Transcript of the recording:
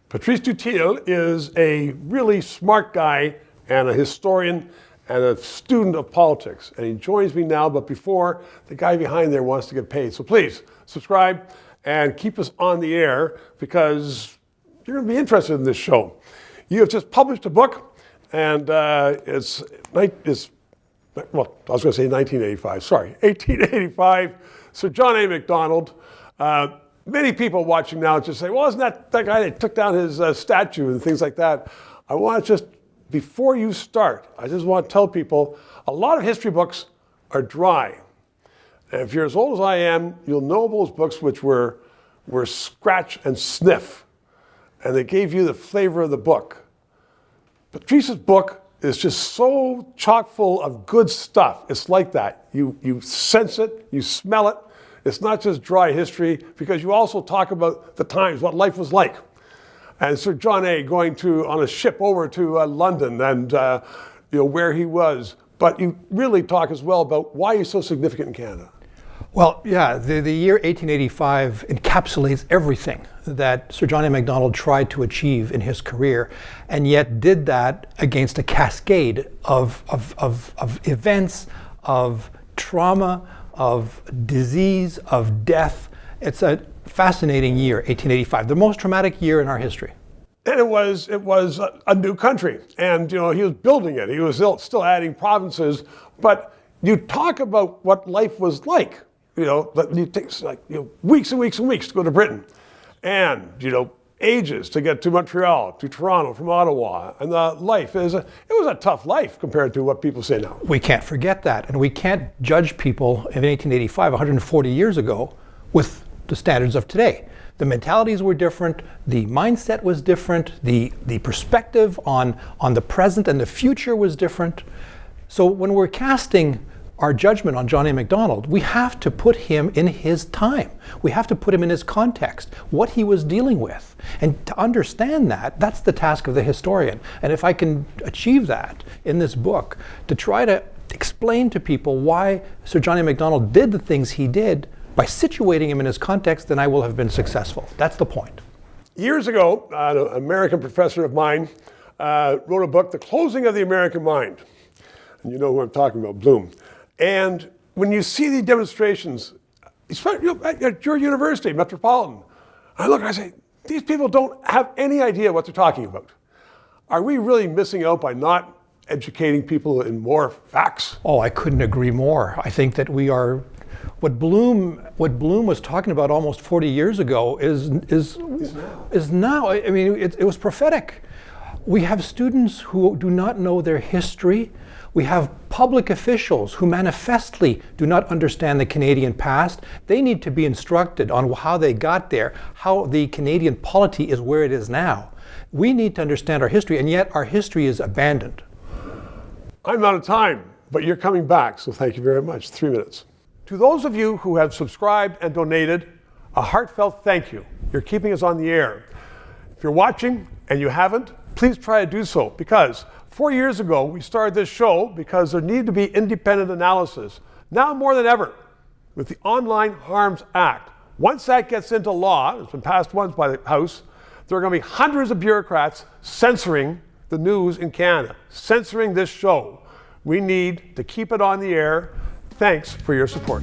Patrice Dutil is a really smart guy and a historian and a student of politics. And he joins me now, but before, the guy behind there wants to get paid. So please, subscribe and keep us on the air because you're going to be interested in this show. You have just published a book, and it's well, I was going to say 1985, sorry, 1885, Sir John A. Macdonald. Many people watching now just say, well, isn't that guy that took down his statue and things like that? I want to just, before you start, I just want to tell people, a lot of history books are dry. And if you're as old as I am, you'll know those books which were scratch and sniff. And they gave you the flavor of the book. Patrice's book is just so chock full of good stuff. It's like that. You sense it, you smell it. It's not just dry history, because you also talk about the times, what life was like. And Sir John A. going on a ship over to London and where he was. But you really talk as well about why he's so significant in Canada. Well, yeah, the year 1885 encapsulates everything that Sir John A. Macdonald tried to achieve in his career, and yet did that against a cascade of events, of trauma, of disease, of death. It's a fascinating year, 1885, the most traumatic year in our history. And it was a new country, and he was building it. He was still adding provinces, but you talk about what life was like. It takes weeks and weeks and weeks to go to Britain, and ages to get to Montreal, to Toronto from Ottawa, and the life it was a tough life compared to what people say now. We can't forget that, and we can't judge people in 1885, 140 years ago, with the standards of today. The mentalities were different, the mindset was different, the perspective on the present and the future was different. So when we're casting our judgment on John A. Macdonald, we have to put him in his time. We have to put him in his context, what he was dealing with. And to understand that, that's the task of the historian. And if I can achieve that in this book, to try to explain to people why Sir John A. Macdonald did the things he did by situating him in his context, then I will have been successful. That's the point. Years ago, an American professor of mine wrote a book, The Closing of the American Mind. And you know who I'm talking about, Bloom. And when you see the demonstrations, especially at your university, Metropolitan, I look and I say, these people don't have any idea what they're talking about. Are we really missing out by not educating people in more facts? Oh, I couldn't agree more. I think that we are, what Bloom was talking about almost 40 years ago is now. I mean, it was prophetic. We have students who do not know their history. We have public officials who manifestly do not understand the Canadian past. They need to be instructed on how they got there, how the Canadian polity is where it is now. We need to understand our history, and yet our history is abandoned. I'm out of time, but you're coming back, so thank you very much. 3 minutes. To those of you who have subscribed and donated, a heartfelt thank you. You're keeping us on the air. If you're watching and you haven't, please try to do so, because 4 years ago, we started this show because there needed to be independent analysis. Now more than ever, with the Online Harms Act, once that gets into law, it's been passed once by the House, there are going to be hundreds of bureaucrats censoring the news in Canada, censoring this show. We need to keep it on the air. Thanks for your support.